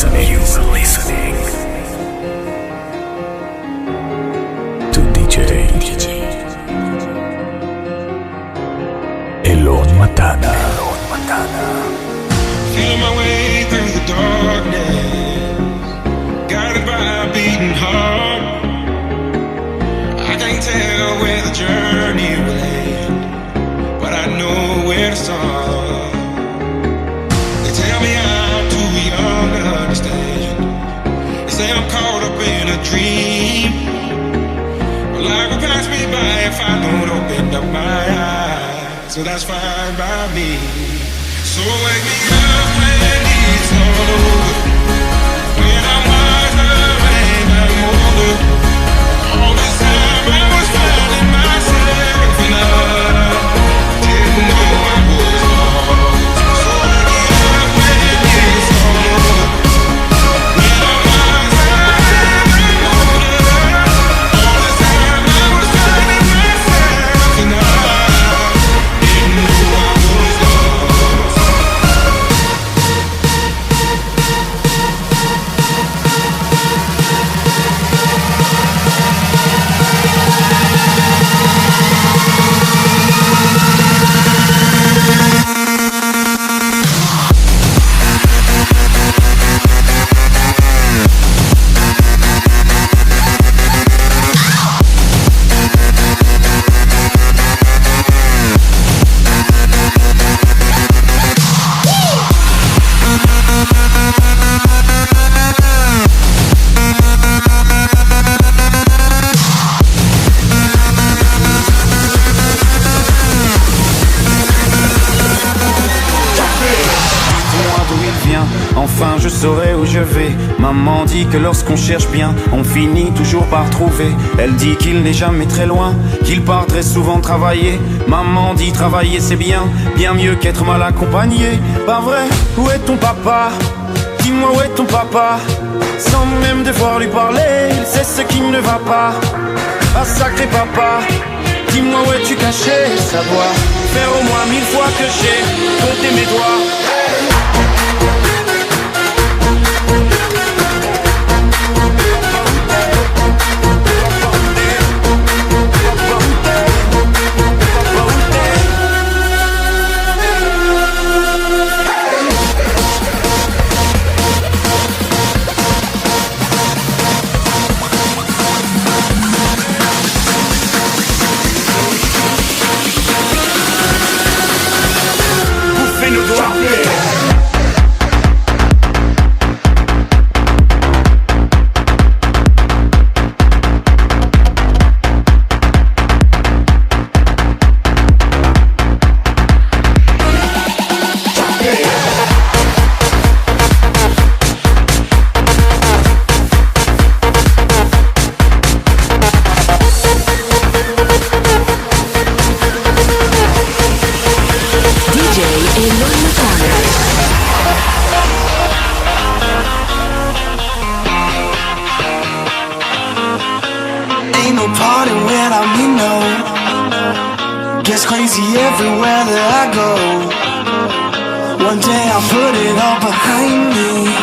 listening to DJ Elon Matana. Feel my way through the darkness, guided by a beating heart. I can't tell where the journey will end, but I know where to start. They tell me I'm too young to understand. They say I'm caught up in a dream, but life will pass me by if I don't open up my eyes. So that's fine by me. So wake me up when it's all over, when I'm wiser and I'm older. All this time I was finding myself and I didn't know I was lost. So wake me up when it's all over, when I'm wiser and I'm older. All this time I was finding myself and I didn't know I was lost. Enfin je saurai où je vais. Maman dit que lorsqu'on cherche bien, on finit toujours par trouver. Elle dit qu'il n'est jamais très loin, qu'il part très souvent travailler. Maman dit travailler c'est bien, bien mieux qu'être mal accompagné. Pas vrai, où est ton papa? Dis-moi où est ton papa? Sans même devoir lui parler, il sait ce qui ne va pas. Ah sacré papa, dis-moi où es-tu caché? Savoir faire au moins 1000 fois que j'ai compté mes doigts. Everywhere that I go, one day I'll put it all behind me.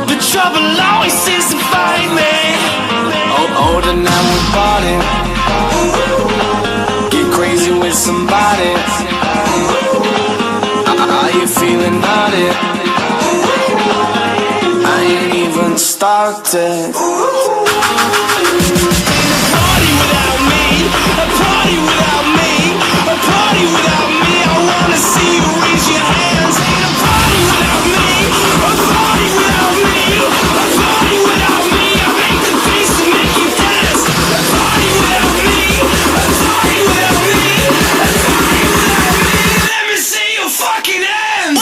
The trouble always seems to find me. Older now we party, get crazy with somebody. Are you feeling naughty? I ain't even started. Party without me, a party without me. A party without me, I wanna see you raise your hands. Ain't a party without me, a party without me. A party without me, I make the beats to make you dance. A party without me, a party without me. A party without me, let me see your fucking hands.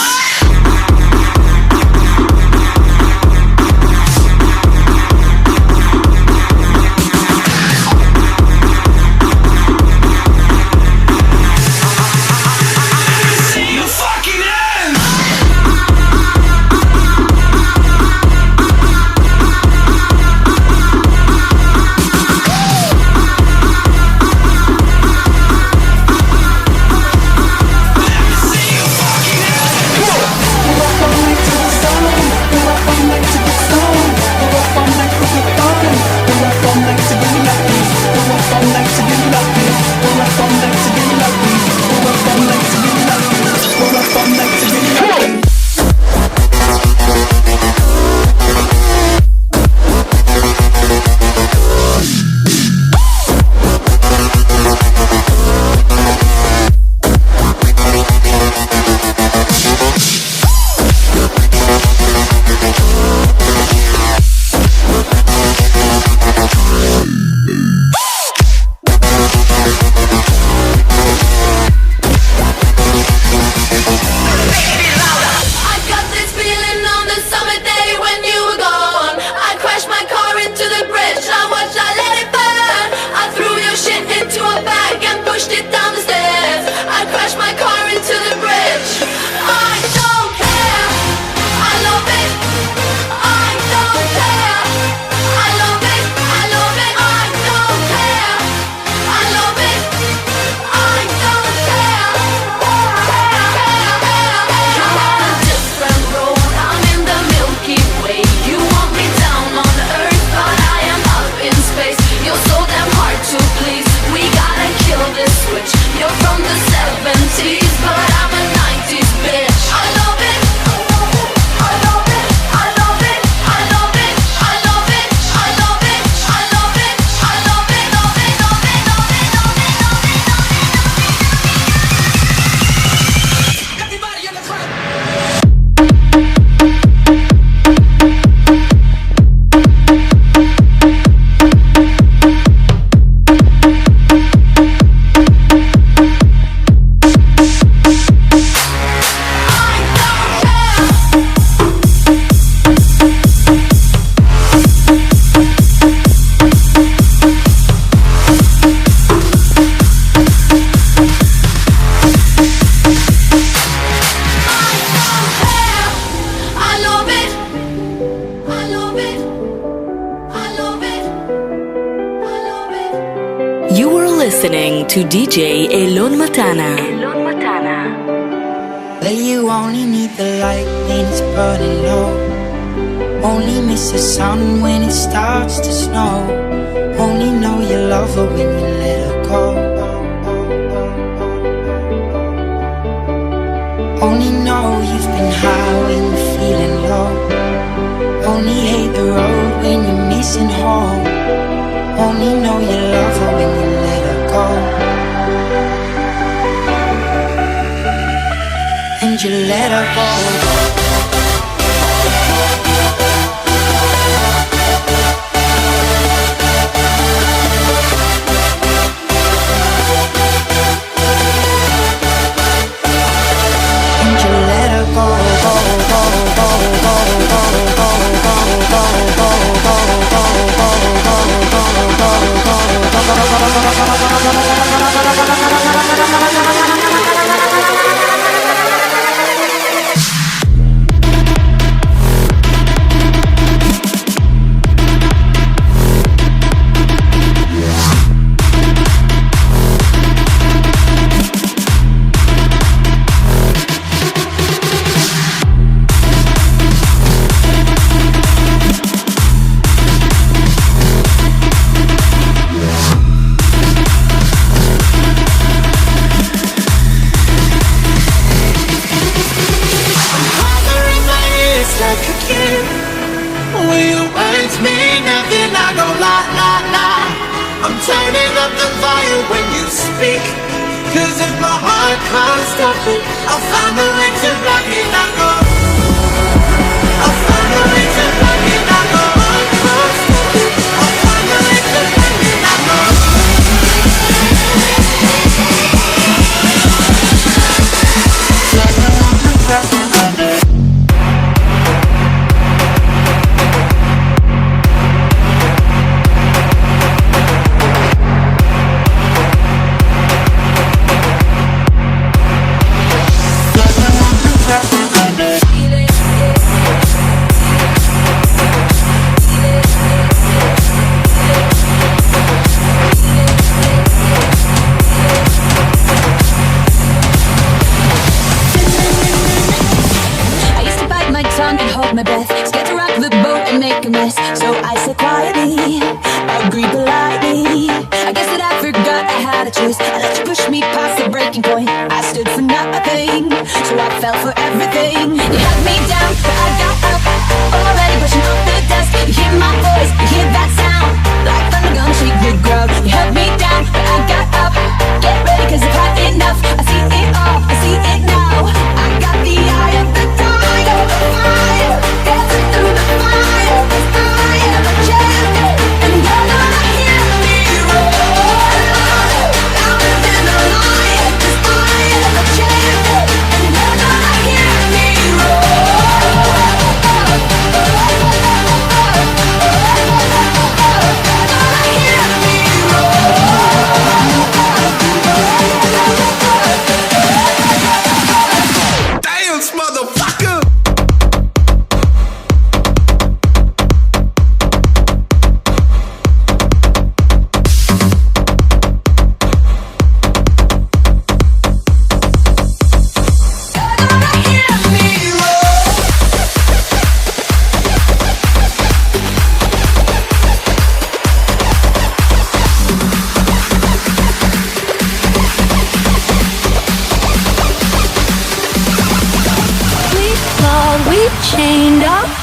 See you listening to DJ Elon Matana. Well, you only need the light when it's burning low. Only miss the sun when it starts to snow. Only know you love her when you let her go. Only know you've been high when you're feeling low. Only hate the road when you're missing home. Only know you love her when you let her go. And you let her go.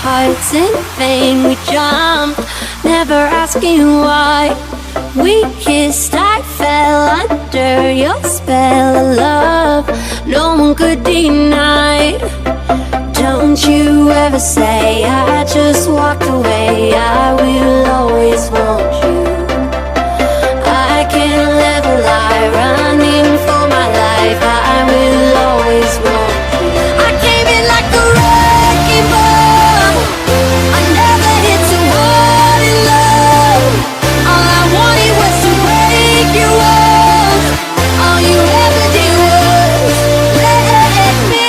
hearts in vain. We jumped, never asking why. We kissed, I fell under your spell of love. No one could deny. Don't you ever say I just walked away. I will always want you. I can't live a lie, running for my life. I will always want you. I came in like a wrecking ball. I never hit someone in love. All I wanted was to break your walls. All you ever did was let me.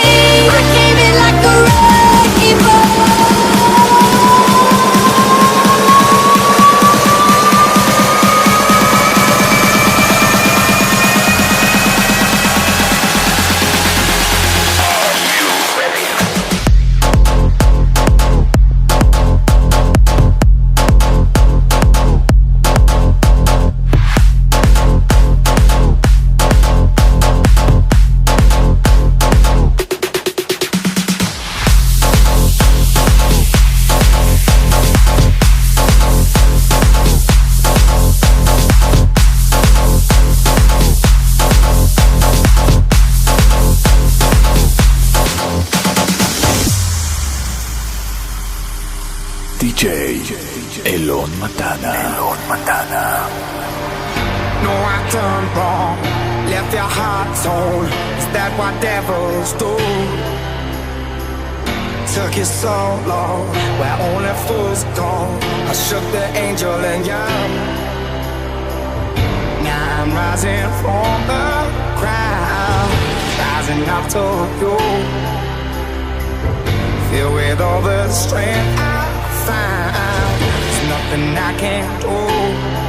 I came in like a wrecking ball. DJ Elon Matana. No, I turned wrong, left your heart torn. Is that what devils do? Took you so long, where only fools go. I shook the angel and young. Now I'm rising from the ground, rising up to you. Filled with all the strength I found, there's nothing I can't do.